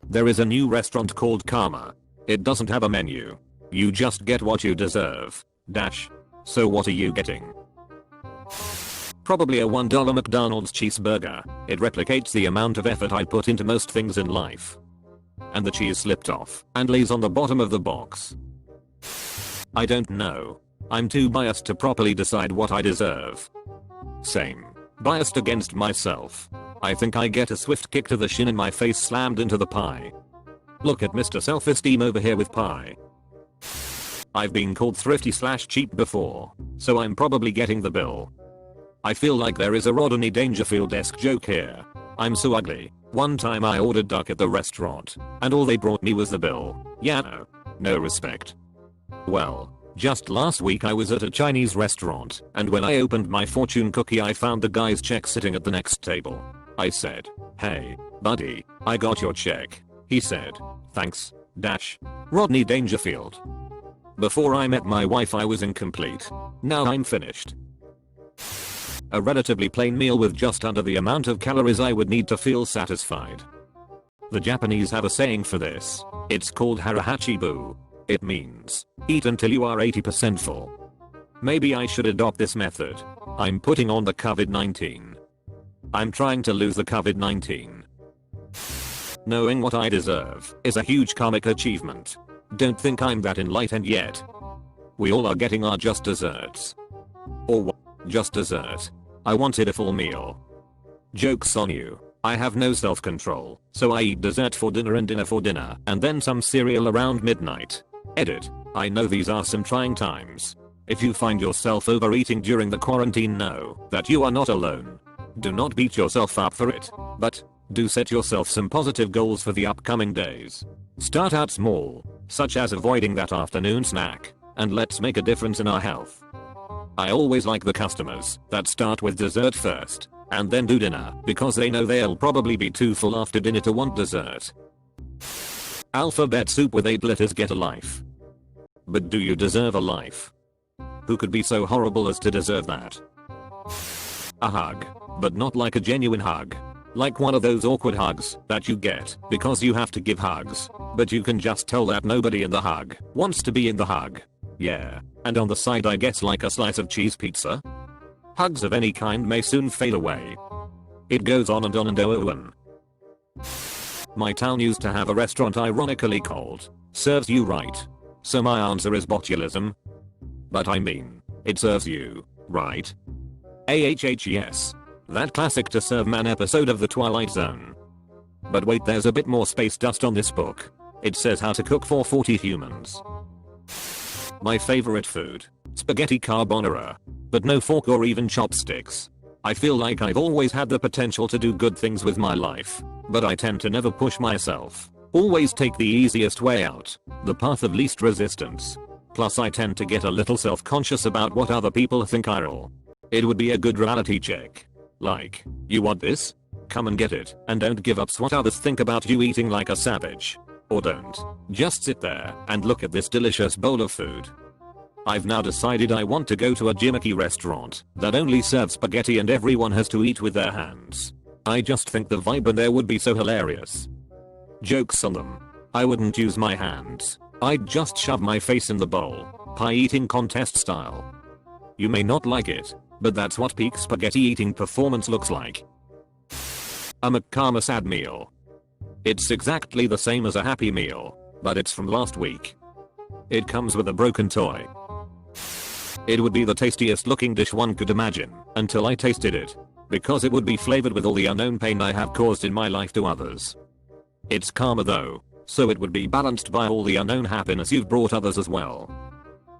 There is a new restaurant called Karma. It doesn't have a menu. You just get what you deserve. Dash. So what are you getting? Probably a $1 McDonald's cheeseburger. It replicates the amount of effort I put into most things in life. And the cheese slipped off and lays on the bottom of the box. I don't know. I'm too biased to properly decide what I deserve. Same. Biased against myself. I think I get a swift kick to the shin and my face slammed into the pie. Look at Mr. Self-Esteem over here with pie. I've been called thrifty/cheap before, so I'm probably getting the bill. I feel like there is a Rodney Dangerfield-esque joke here. I'm so ugly. One time I ordered duck at the restaurant, and all they brought me was the bill. Yeah, no respect. Well, just last week I was at a Chinese restaurant, and when I opened my fortune cookie I found the guy's check sitting at the next table. I said, "Hey, buddy, I got your check." He said, "Thanks, Dash. Rodney Dangerfield." Before I met my wife I was incomplete. Now I'm finished. A relatively plain meal with just under the amount of calories I would need to feel satisfied. The Japanese have a saying for this. It's called harahachibu. It means, eat until you are 80% full. Maybe I should adopt this method. I'm putting on the COVID-19. I'm trying to lose the COVID-19. Knowing what I deserve is a huge karmic achievement. Don't think I'm that enlightened yet. We all are getting our just desserts. Or what? Just dessert. I wanted a full meal. Joke's on you. I have no self-control, so I eat dessert for dinner and dinner for dinner, and then some cereal around midnight. Edit. I know these are some trying times. If you find yourself overeating during the quarantine, know that you are not alone. Do not beat yourself up for it, but do set yourself some positive goals for the upcoming days. Start out small, such as avoiding that afternoon snack, and let's make a difference in our health. I always like the customers that start with dessert first, and then do dinner, because they know they'll probably be too full after dinner to want dessert. Alphabet soup with 8 letters, get a life. But do you deserve a life? Who could be so horrible as to deserve that? A hug, but not like a genuine hug. Like one of those awkward hugs that you get because you have to give hugs, but you can just tell that nobody in the hug wants to be in the hug. Yeah, and on the side I get like a slice of cheese pizza. Hugs of any kind may soon fade away. It goes on and on and on. My town used to have a restaurant ironically called Serves You Right. So my answer is botulism. But I mean, it serves you, right? Yes. That classic To Serve Man episode of The Twilight Zone. But wait, there's a bit more space dust on this book. It says how to cook for 40 humans. My favorite food, spaghetti carbonara, but no fork or even chopsticks. I feel like I've always had the potential to do good things with my life, but I tend to never push myself. Always take the easiest way out, the path of least resistance. Plus I tend to get a little self-conscious about what other people think I will. It would be a good reality check. Like, you want this? Come and get it, and don't give up what others think about you eating like a savage. Or don't. Just sit there and look at this delicious bowl of food. I've now decided I want to go to a gimmicky restaurant that only serves spaghetti and everyone has to eat with their hands. I just think the vibe in there would be so hilarious. Jokes on them. I wouldn't use my hands. I'd just shove my face in the bowl, pie eating contest style. You may not like it, but that's what peak spaghetti eating performance looks like. A McKarma sad meal. It's exactly the same as a Happy Meal, but it's from last week. It comes with a broken toy. It would be the tastiest looking dish one could imagine until I tasted it, because it would be flavored with all the unknown pain I have caused in my life to others. It's karma though, so it would be balanced by all the unknown happiness you've brought others as well.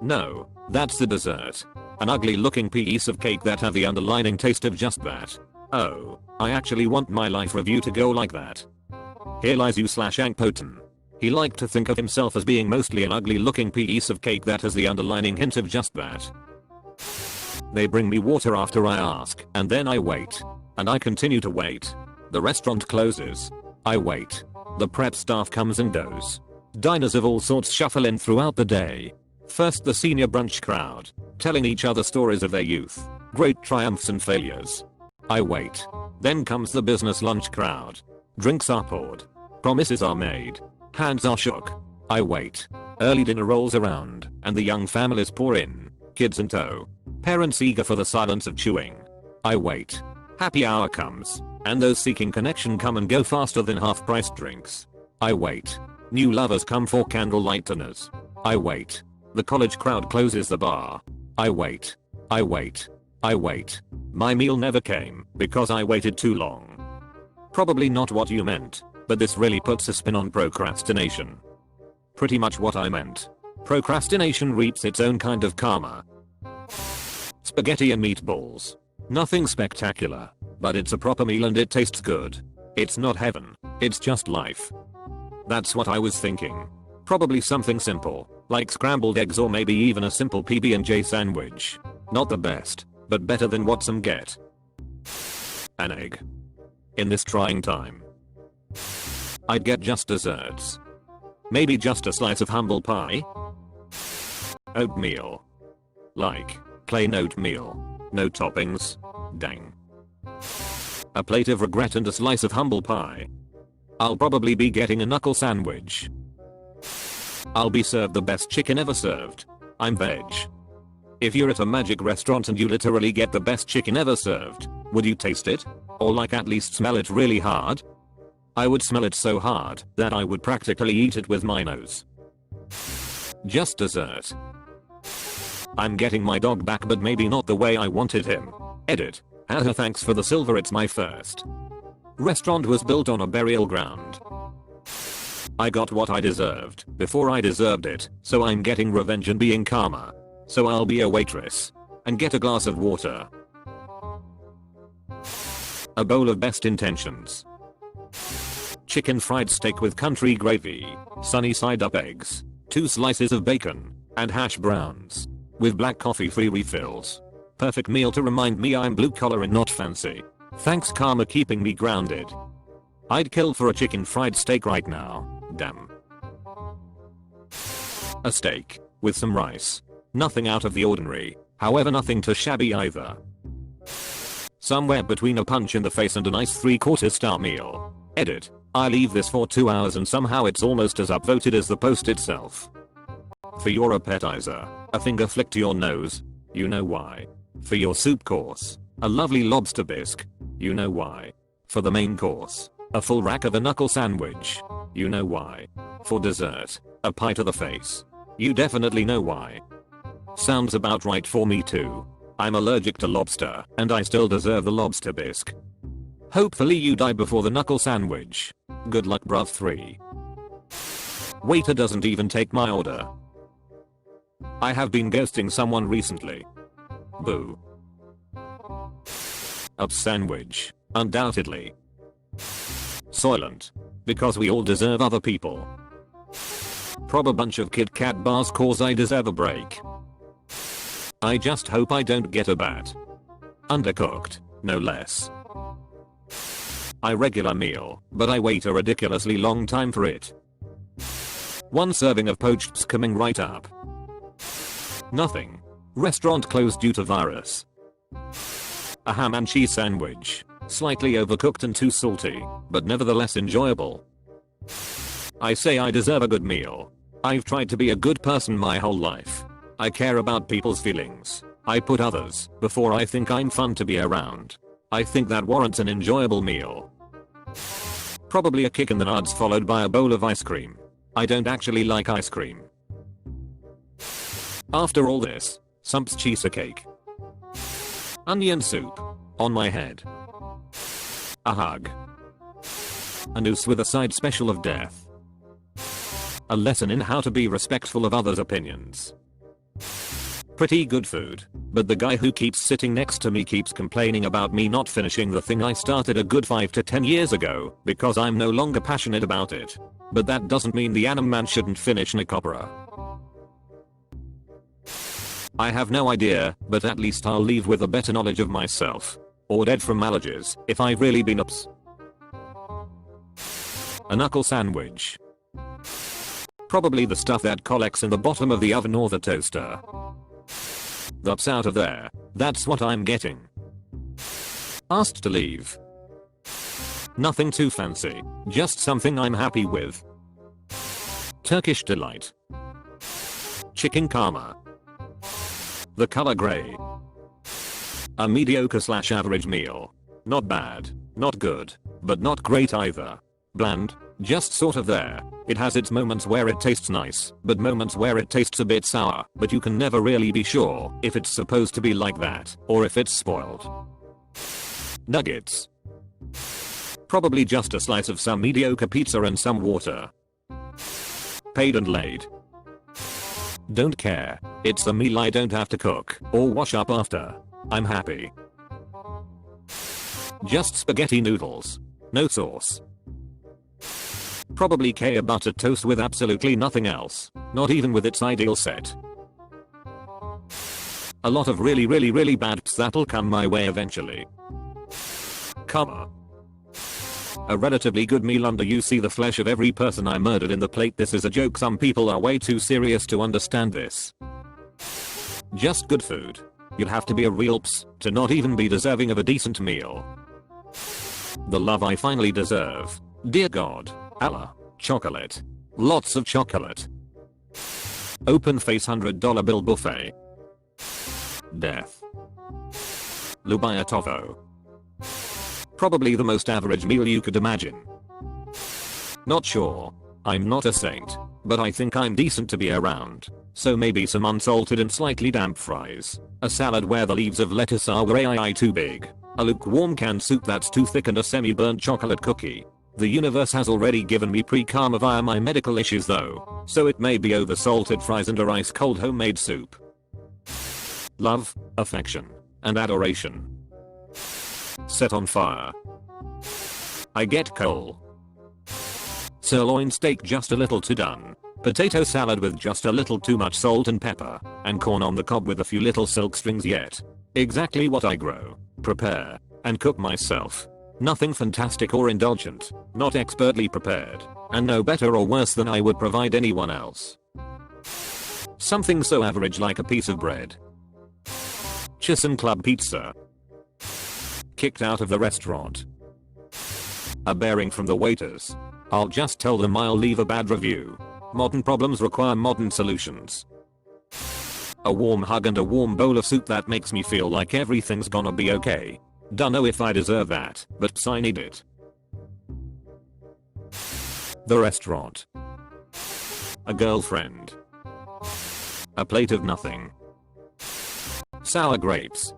No, that's the dessert. An ugly looking piece of cake that had the underlining taste of just that. Oh, I actually want my life review to go like that. Here lies you/Ankpoten. He liked to think of himself as being mostly an ugly looking piece of cake that has the underlining hint of just that. They bring me water after I ask, and then I wait. And I continue to wait. The restaurant closes. I wait. The prep staff comes and goes. Diners of all sorts shuffle in throughout the day. First the senior brunch crowd, telling each other stories of their youth, great triumphs and failures. I wait. Then comes the business lunch crowd. Drinks are poured. Promises are made. Hands are shook. I wait. Early dinner rolls around, and the young families pour in, kids in tow. Parents eager for the silence of chewing. I wait. Happy hour comes, and those seeking connection come and go faster than half-priced drinks. I wait. New lovers come for candlelight dinners. I wait. The college crowd closes the bar. I wait. I wait. I wait. My meal never came because I waited too long. Probably not what you meant, but this really puts a spin on procrastination. Pretty much what I meant. Procrastination reaps its own kind of karma. Spaghetti and meatballs. Nothing spectacular, but it's a proper meal and it tastes good. It's not heaven, it's just life. That's what I was thinking. Probably something simple, like scrambled eggs or maybe even a simple PB&J sandwich. Not the best, but better than what some get. An egg. In this trying time. I'd get just desserts. Maybe just a slice of humble pie? Oatmeal. Like, plain oatmeal. No toppings. Dang. A plate of regret and a slice of humble pie. I'll probably be getting a knuckle sandwich. I'll be served the best chicken ever served. I'm veg. If you're at a magic restaurant and you literally get the best chicken ever served, would you taste it? Or like at least smell it really hard? I would smell it so hard that I would practically eat it with my nose. Just dessert. I'm getting my dog back, but maybe not the way I wanted him. Edit. Haha, thanks for the silver, it's my first. Restaurant was built on a burial ground. I got what I deserved before I deserved it, so I'm getting revenge and being karma. So I'll be a waitress and get a glass of water. A bowl of best intentions. Chicken fried steak with country gravy, sunny side up eggs, 2 slices of bacon, and hash browns. With black coffee free refills. Perfect meal to remind me I'm blue collar and not fancy. Thanks karma keeping me grounded. I'd kill for a chicken fried steak right now. Damn. A steak. With some rice. Nothing out of the ordinary. However, nothing too shabby either. Somewhere between a punch in the face and a nice 3/4 star meal. Edit. I leave this for 2 hours and somehow it's almost as upvoted as the post itself. For your appetizer, a finger flick to your nose. You know why. For your soup course, a lovely lobster bisque. You know why. For the main course, a full rack of a knuckle sandwich. You know why. For dessert, a pie to the face. You definitely know why. Sounds about right for me too. I'm allergic to lobster, and I still deserve the lobster bisque. Hopefully you die before the knuckle sandwich. Good luck, bruv. 3. Waiter doesn't even take my order. I have been ghosting someone recently. Boo. Up sandwich, undoubtedly. Soylent. Because we all deserve other people. Prob a bunch of Kit Kat bars cause I deserve a break. I just hope I don't get a bat. Undercooked, no less. I regular meal, but I wait a ridiculously long time for it. 1 serving of poached coming right up. Nothing. Restaurant closed due to virus. A ham and cheese sandwich. Slightly overcooked and too salty, but nevertheless enjoyable. I say I deserve a good meal. I've tried to be a good person my whole life. I care about people's feelings. I put others before I think I'm fun to be around. I think that warrants an enjoyable meal. Probably a kick in the nuts followed by a bowl of ice cream. I don't actually like ice cream. After all this, Sump's cheesecake. Onion soup. On my head. A hug. A noose with a side special of death. A lesson in how to be respectful of others' opinions. Pretty good food, but the guy who keeps sitting next to me keeps complaining about me not finishing the thing I started a good 5 to 10 years ago because I'm no longer passionate about it. But that doesn't mean the anime man shouldn't finish Nick Opera. I have no idea, but at least I'll leave with a better knowledge of myself. Or dead from allergies, if I've really been ups. A knuckle sandwich. Probably the stuff that collects in the bottom of the oven or the toaster. That's out of there. That's what I'm getting. Asked to leave. Nothing too fancy, just something I'm happy with. Turkish delight. Chicken karma. The color gray. A mediocre / average meal. Not bad, not good, but not great either. Bland, just sort of there. It has its moments where it tastes nice, but moments where it tastes a bit sour, but you can never really be sure if it's supposed to be like that, or if it's spoiled. Nuggets. Probably just a slice of some mediocre pizza and some water. Paid and laid. Don't care, it's a meal I don't have to cook or wash up after. I'm happy. Just spaghetti noodles. No sauce. Probably a buttered toast with absolutely nothing else, not even with its ideal set. A lot of really bad that'll come my way eventually. Comma. A relatively good meal under you see the flesh of every person I murdered in the plate. This is a joke, some people are way too serious to understand this. Just good food. You'd have to be a real ps to not even be deserving of a decent meal. The love I finally deserve. Dear God. Allah. Chocolate. Lots of chocolate. Open face $100 bill buffet. Death. Lubaya tofu. Probably the most average meal you could imagine. Not sure. I'm not a saint, but I think I'm decent to be around. So maybe some unsalted and slightly damp fries. A salad where the leaves of lettuce are way too big. A lukewarm canned soup that's too thick and a semi-burnt chocolate cookie. The universe has already given me pre-karma via my medical issues though, so it may be over salted fries and a ice cold homemade soup. Love, affection, and adoration. Set on fire. I get coal. Sirloin steak just a little too done. Potato salad with just a little too much salt and pepper, and corn on the cob with a few little silk strings yet. Exactly what I grow, prepare, and cook myself. Nothing fantastic or indulgent, not expertly prepared, and no better or worse than I would provide anyone else. Something so average like a piece of bread. Chicken club pizza. Kicked out of the restaurant. A bearing from the waiters. I'll just tell them I'll leave a bad review. Modern problems require modern solutions. A warm hug and a warm bowl of soup that makes me feel like everything's gonna be okay. Dunno if I deserve that, but I need it. The restaurant. A girlfriend. A plate of nothing. Sour grapes.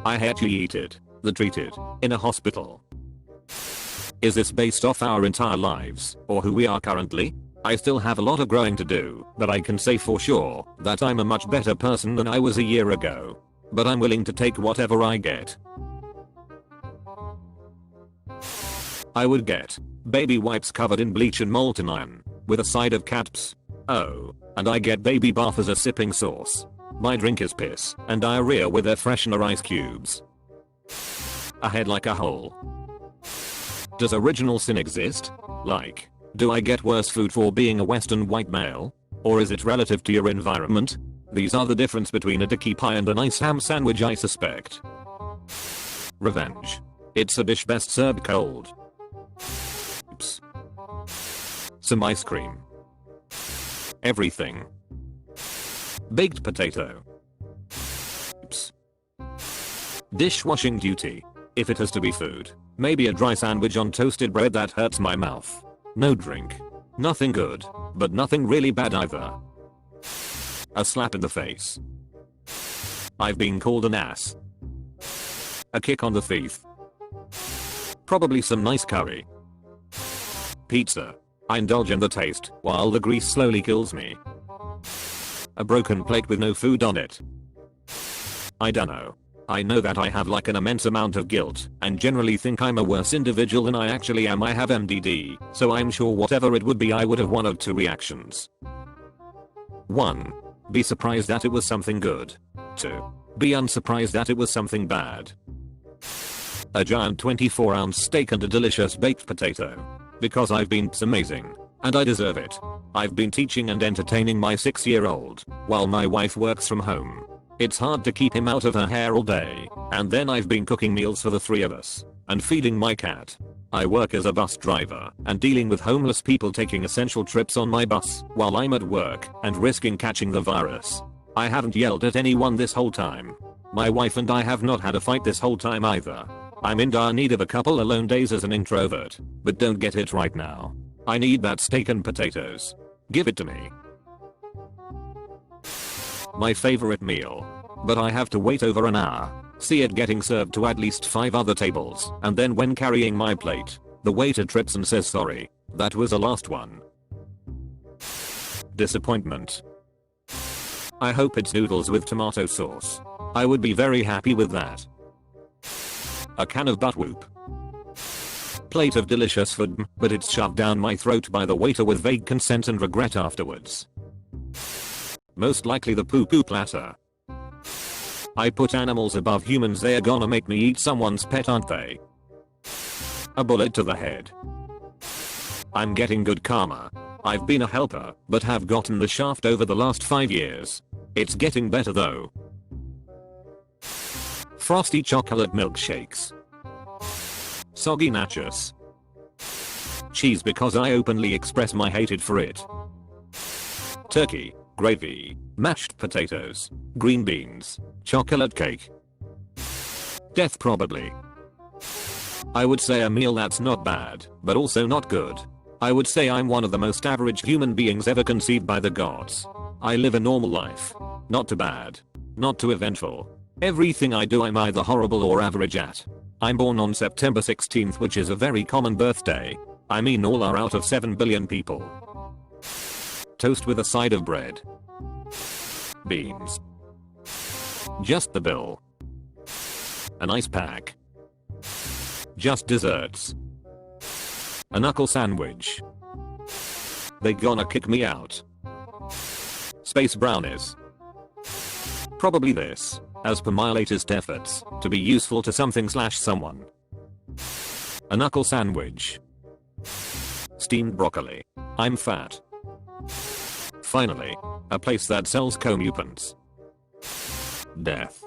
I had you eat it, the treated, in a hospital. Is this based off our entire lives, or who we are currently? I still have a lot of growing to do, but I can say for sure that I'm a much better person than I was a year ago. But I'm willing to take whatever I get. I would get baby wipes covered in bleach and molten iron, with a side of cat's. Oh, and I get baby bath as a sipping sauce. My drink is piss and diarrhea with their freshener ice cubes. A head like a hole. Does original sin exist? Like, do I get worse food for being a Western white male? Or is it relative to your environment? These are the difference between a dicky pie and a nice ham sandwich, I suspect. Revenge. It's a dish best served cold. Oops. Some ice cream. Everything. Baked potato. Oops. Dishwashing duty. If it has to be food, maybe a dry sandwich on toasted bread that hurts my mouth. No drink. Nothing good, but nothing really bad either. A slap in the face. I've been called an ass. A kick on the teeth. Probably some nice curry. Pizza. I indulge in the taste while the grease slowly kills me. A broken plate with no food on it. I dunno. I know that I have like an immense amount of guilt and generally think I'm a worse individual than I actually am. I have MDD, so I'm sure whatever it would be I would have one of two reactions. 1. Be surprised that it was something good. 2. Be unsurprised that it was something bad. A giant 24-ounce steak and a delicious baked potato. Because I've been amazing. And I deserve it. I've been teaching and entertaining my 6-year-old while my wife works from home. It's hard to keep him out of her hair all day, and then I've been cooking meals for the 3 of us. and feeding my cat. I work as a bus driver and dealing with homeless people taking essential trips on my bus while I'm at work and risking catching the virus. I haven't yelled at anyone this whole time. My wife and I have not had a fight this whole time either. I'm in dire need of a couple alone days as an introvert, but don't get it right now. I need that steak and potatoes. Give it to me. My favorite meal. But I have to wait over an hour. See it getting served to at least 5 other tables, and then when carrying my plate, the waiter trips and says sorry. That was the last one. Disappointment. I hope it's noodles with tomato sauce. I would be very happy with that. A can of butt whoop. Plate of delicious food, but it's shoved down my throat by the waiter with vague consent and regret afterwards. Most likely the poo-poo platter. I put animals above humans, they're gonna make me eat someone's pet, aren't they? A bullet to the head. I'm getting good karma. I've been a helper, but have gotten the shaft over the last 5 years. It's getting better though. Frosty chocolate milkshakes. Soggy nachos. Cheese because I openly express my hatred for it. Turkey, gravy, mashed potatoes, green beans, chocolate cake. Death probably. I would say a meal that's not bad, but also not good. I would say I'm one of the most average human beings ever conceived by the gods. I live a normal life. Not too bad. Not too eventful. Everything I do I'm either horrible or average at. I'm born on September 16th, which is a very common birthday. I mean all are out of 7 billion people. Toast with a side of bread. Beans. Just the bill. An ice pack. Just desserts. A knuckle sandwich. They gonna kick me out. Space brownies. Probably this, as per my latest efforts to be useful to something/someone. A knuckle sandwich. Steamed broccoli. I'm fat. Finally, a place that sells comeuppance. Death.